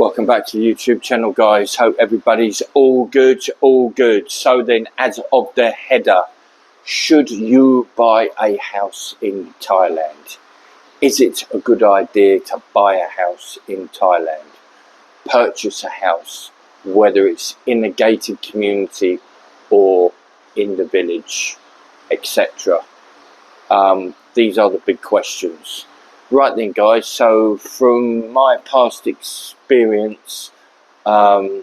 Welcome back to the YouTube channel, guys. Hope everybody's all good. So then, as of the header, should you buy a house in Thailand? Is it a good idea to buy a house in Thailand? Purchase a house, whether it's in a gated community or in the village, etc. These are the big questions. Right then, guys, so from my past experience, I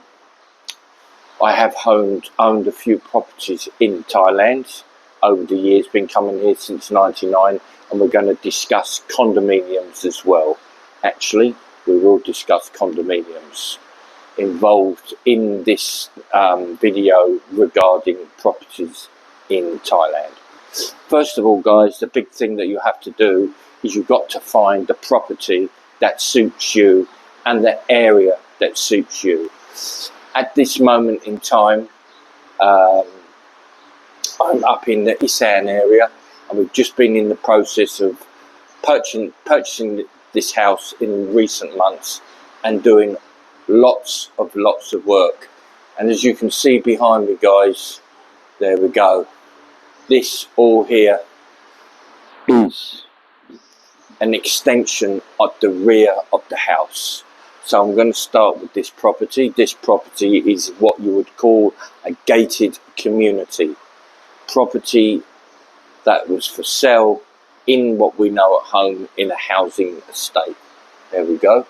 have owned a few properties in Thailand over the years, been coming here since '99, and we're going to discuss condominiums as well. Actually, we will discuss condominiums involved in this video regarding properties in Thailand. First of all, guys, the big thing that you have to do is you've got to find the property that suits you and the area that suits you. At this moment in time, I'm up in the Isan area, and we've just been in the process of purchasing this house in recent months and doing lots of work. And as you can see behind me, guys, there we go. This all here is an extension of the rear of the house. So I'm going to start with this property. This property is what you would call a gated community. Property that was for sale in what we know at home in a housing estate. There we go.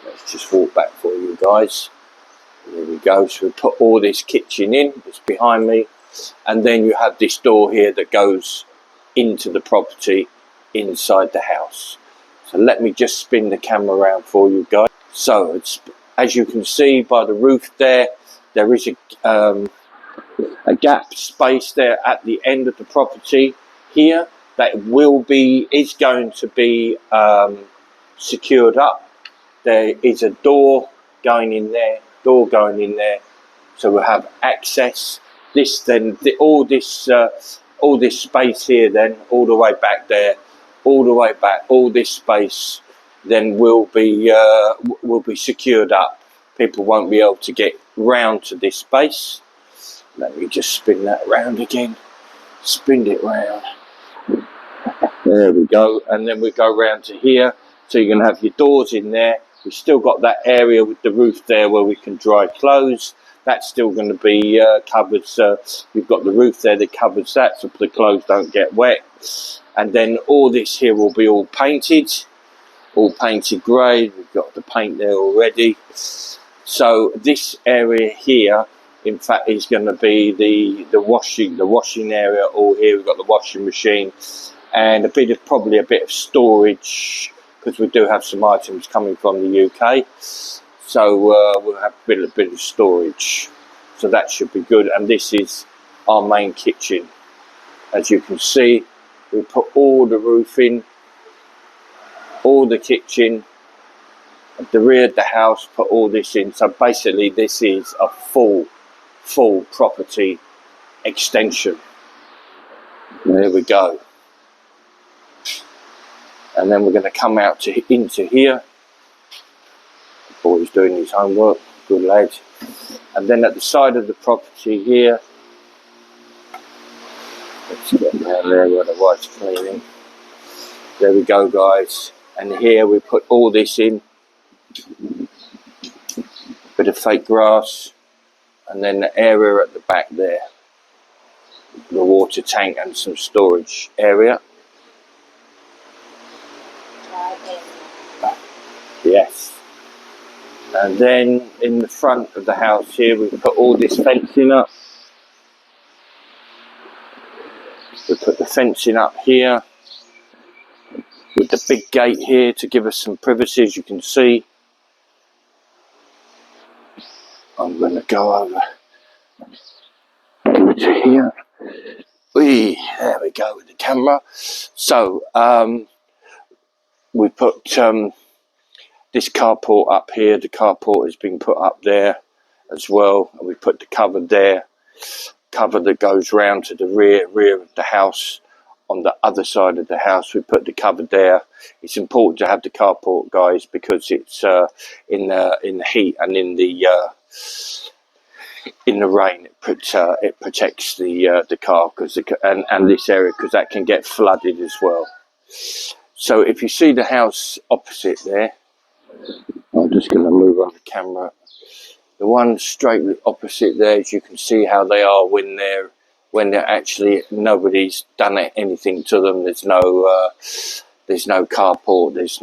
Let's just walk back for you guys. There we go. So we put all this kitchen in, it's behind me. And then you have this door here that goes into the property inside the house. So let me just spin the camera around for you guys. So it's, as you can see by the roof there is a gap space there at the end of the property here that is going to be secured up. There is a door going in there, so we'll have access. This then, all this space here then, all the way back there, all the way back, all this space then will be secured up. People won't be able to get round to this space. Let me just spin that round again. Spin it round. There we go. And then we go round to here. So you're going to have your doors in there. We've still got that area with the roof there where we can dry clothes. That's still going to be covered. So you've got the roof there that covers that, so the clothes don't get wet. And then all this here will be all painted grey. We've got the paint there already. So this area here, in fact, is going to be the washing area. All here we've got the washing machine and probably a bit of storage, because we do have some items coming from the UK. So we'll have a bit of storage. So that should be good. And this is our main kitchen. As you can see, we put all the roof in, all the kitchen, at the rear of the house, put all this in. So basically this is a full property extension. There we go. And then we're going to come out into here. Boy's doing his homework, good lad. And then at the side of the property here, let's get down there where the wife's cleaning. There we go, guys. And here we put all this in. Bit of fake grass. And then the area at the back there, the water tank and some storage area. Yes. And then in the front of the house here, we put all this fencing up. We put the fencing up here with the big gate here to give us some privacy, as you can see. I'm going to go over to here. There we go with the camera. So we put this carport up here. The carport has been put up there as well, and we put the cover there, cover that goes round to the rear of the house on the other side of the house. We put the cupboard there. It's important to have the carport, guys, because it's in the heat and in the rain. It protects the car and this area, because that can get flooded as well. So if you see the house opposite there, I'm just going to move on the camera. The one straight opposite there, as you can see how they are when they're actually nobody's done anything to them. There's no carport. There's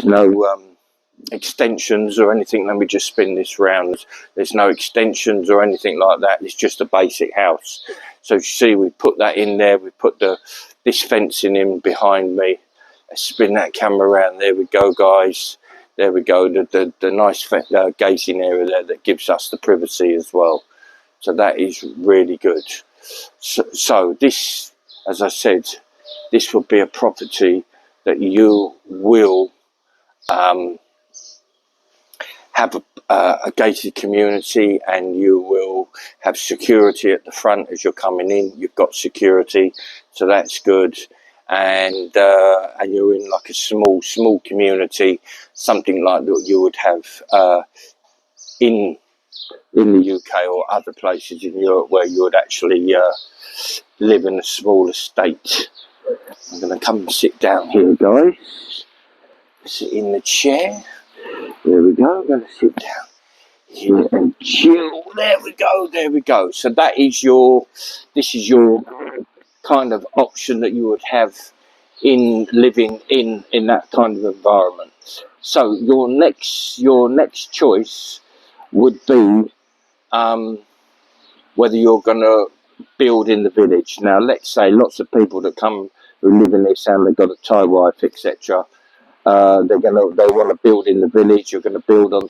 no extensions or anything. Let me just spin this round. There's no extensions or anything like that. It's just a basic house. So you see, we put that in there. We put this fencing in behind me. Let's spin that camera around. There we go, guys. There we go. The nice gating area there that gives us the privacy as well. So that is really good. So this, as I said, this will be a property that you will have a gated community, and you will have security at the front as you're coming in. You've got security, so that's good. And you're in like a small community, something like that you would have in the UK or other places in Europe, where you would actually live in a small estate. I'm going to come and sit down here, guys. Sit in the chair. There we go. I'm going to sit down here and chill. There we go. So this is your kind of option that you would have in living in that kind of environment. So your next choice would be whether you're going to build in the village. Now, let's say lots of people that come who live in this town, they've got a Thai wife, etc. They want to build in the village. You're going to build on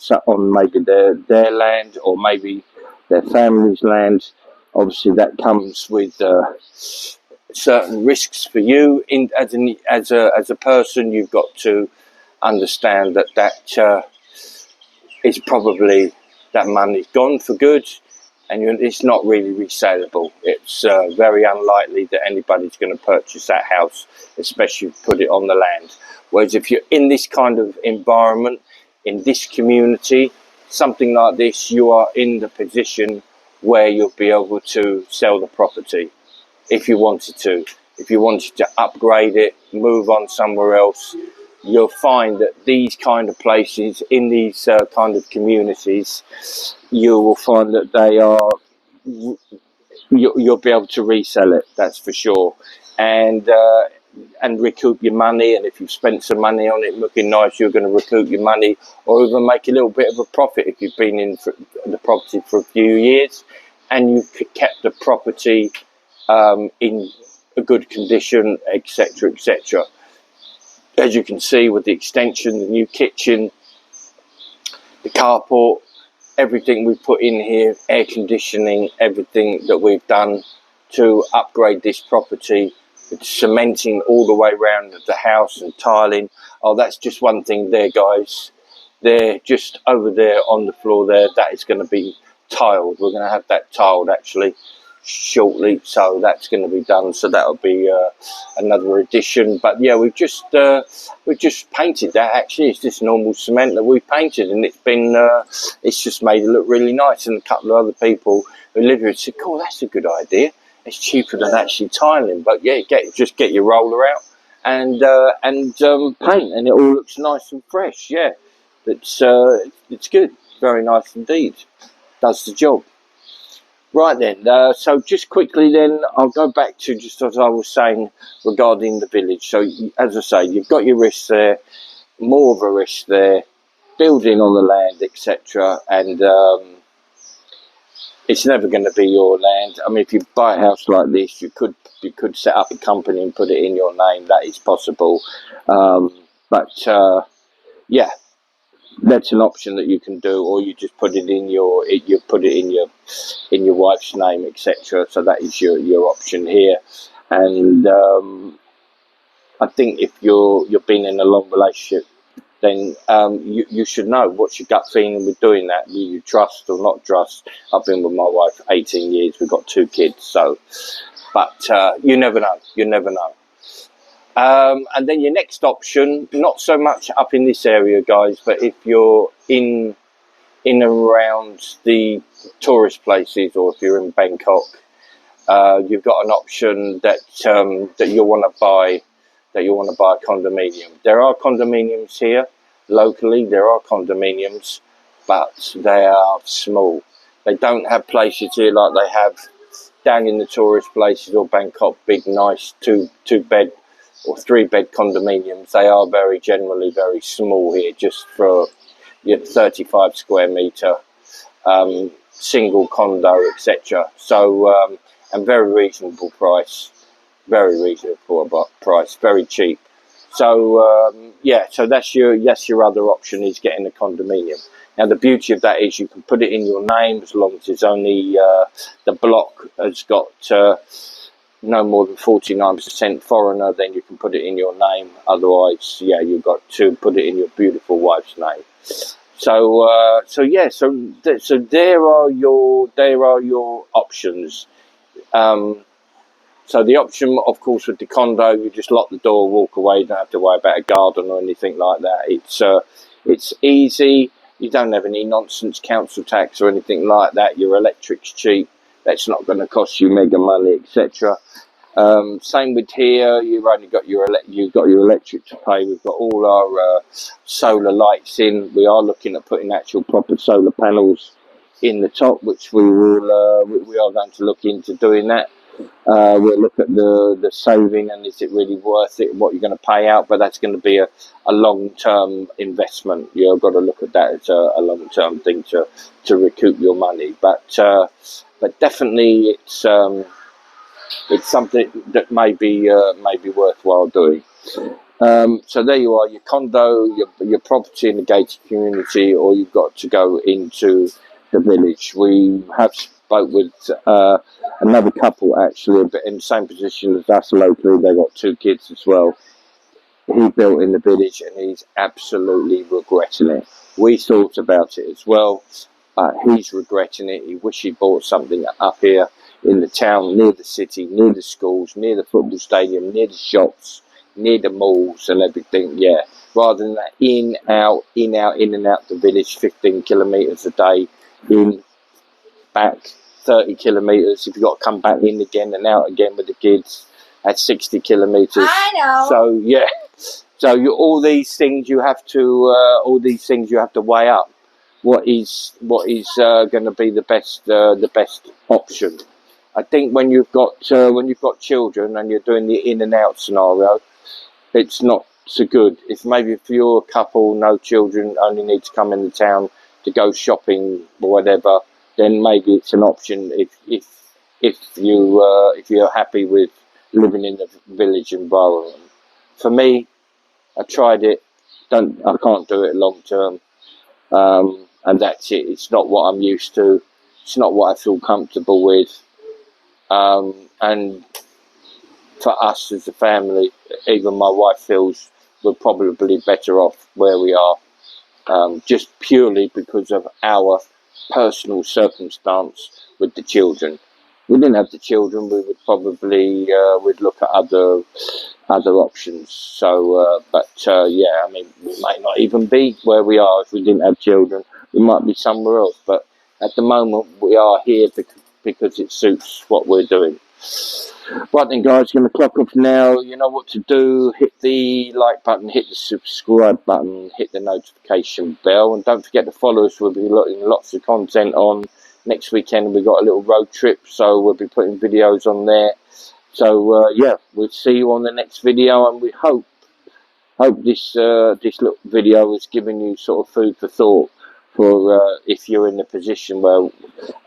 maybe their land, or maybe their family's land. Obviously, that comes with certain risks for you. As a person, you've got to understand that it's probably that money's gone for good, and it's not really resaleable. It's very unlikely that anybody's going to purchase that house, especially if you put it on the land. Whereas if you're in this kind of environment, in this community, something like this, you are in the position where you'll be able to sell the property if you wanted to. If you wanted to upgrade it, move on somewhere else, you'll find that these kind of places, in these kind of communities, you will find that they are, you'll be able to resell it, that's for sure, and recoup your money. And if you've spent some money on it looking nice, you're going to recoup your money, or even make a little bit of a profit if you've been in the property for a few years and you've kept the property in a good condition, etc., etc. As you can see, with the extension, the new kitchen, the carport, everything we've put in here, air conditioning, everything that we've done to upgrade this property, it's cementing all the way around the house and tiling. Oh, that's just one thing there, guys. They're just over there on the floor there. That is going to be tiled. We're going to have that tiled actually shortly, so that's going to be done. So that'll be another addition. But yeah, we've just painted that. Actually, it's just normal cement that we've painted, and it's just made it look really nice. And a couple of other people who live here said, "Cool, that's a good idea. It's cheaper than actually tiling." But yeah, just get your roller out and paint, and it all looks nice and fresh. Yeah, it's good, very nice indeed. Does the job. Right then, so just quickly then, I'll go back to just as I was saying regarding the village. So as I say, you've got your risks there, more of a risk there, building on the land, etc. And it's never going to be your land. I mean, if you buy a house like this, you could set up a company and put it in your name. That is possible. Yeah, that's an option that you can do, or you just put it in your wife's name, etc. So that is your option here. And I think if you've been in a long relationship then you should know what's your gut feeling with doing that. Will you trust or not trust? I've been with my wife 18 years. We've got 2 kids. So, but you never know. You never know. And then your next option, not so much up in this area, guys, but if you're in and around the tourist places, or if you're in Bangkok, you've got an option that that you want to buy a condominium. There are condominiums here locally. There are condominiums, but they are small. They don't have places here like they have down in the tourist places or Bangkok. Big, nice two bed or 3 bed condominiums. They are generally very small here, just for 35 square meter single condo, etc. So and very reasonable price, very cheap. So yeah, so that's your other option, is getting a condominium. Now the beauty of that is you can put it in your name, as long as it's only the block has got no more than 49% foreigner, then you can put it in your name. Otherwise, yeah, you've got to put it in your beautiful wife's name. So yeah, so there are your options. So the option, of course, with the condo, you just lock the door, walk away. You don't have to worry about a garden or anything like that. It's easy. You don't have any nonsense council tax or anything like that. Your electric's cheap. That's not going to cost you mega money, etc. Same with here. You've got your electric to pay. We've got all our solar lights in. We are looking at putting actual proper solar panels in the top, which we are going to look into doing that. We'll look at the saving, and is it really worth it, what you're going to pay out, but that's going to be a long-term investment. You've got to look at that as a long-term thing to recoup your money, but definitely it's something that may be worthwhile doing. So there you are, your condo, your property in a gated community, or you've got to go into the village. We have spoke with another couple, actually, but in the same position as us locally. They've got 2 kids as well. He built in the village and he's absolutely regretting it. We thought about it as well, but he's regretting it. He wished he bought something up here in the town, near the city, near the schools, near the football stadium, near the shops, near the malls and everything. Yeah, rather than that in and out the village, 15 kilometres a day, in, back, 30 kilometres. If you've got to come back in again and out again with the kids, at 60 kilometres. I know. So yeah, so all these things you have to weigh up. What is going to be the best option? I think when you've got children and you're doing the in and out scenario, it's not so good. If you're a couple, no children, only need to come in the town to go shopping or whatever, then maybe it's an option. If you're happy with living in the village environment. For me, I tried it. I can't do it long term, and that's it. It's not what I'm used to. It's not what I feel comfortable with. And for us as a family, even my wife feels we're probably better off where we are, just purely because of our personal circumstance with the children. If we didn't have the children, we would probably we'd look at other options. So, yeah, I mean, we might not even be where we are if we didn't have children. We might be somewhere else, but at the moment we are here because it suits what we're doing. Right then, guys, going to clock off now. You know what to do. Hit the like button, hit the subscribe button, hit the notification bell, and don't forget to follow us. We'll be putting lots of content on. Next weekend we've got a little road trip, so we'll be putting videos on there. So yeah, we'll see you on the next video, and we hope this little video has given you sort of food for thought for if you're in the position where,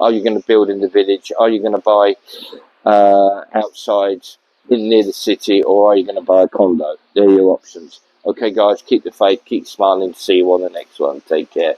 are you going to build in the village? Are you going to buy outside near the city, or are you going to buy a condo? They're your options. Okay, guys, keep the faith, keep smiling. See you on the next one. Take care.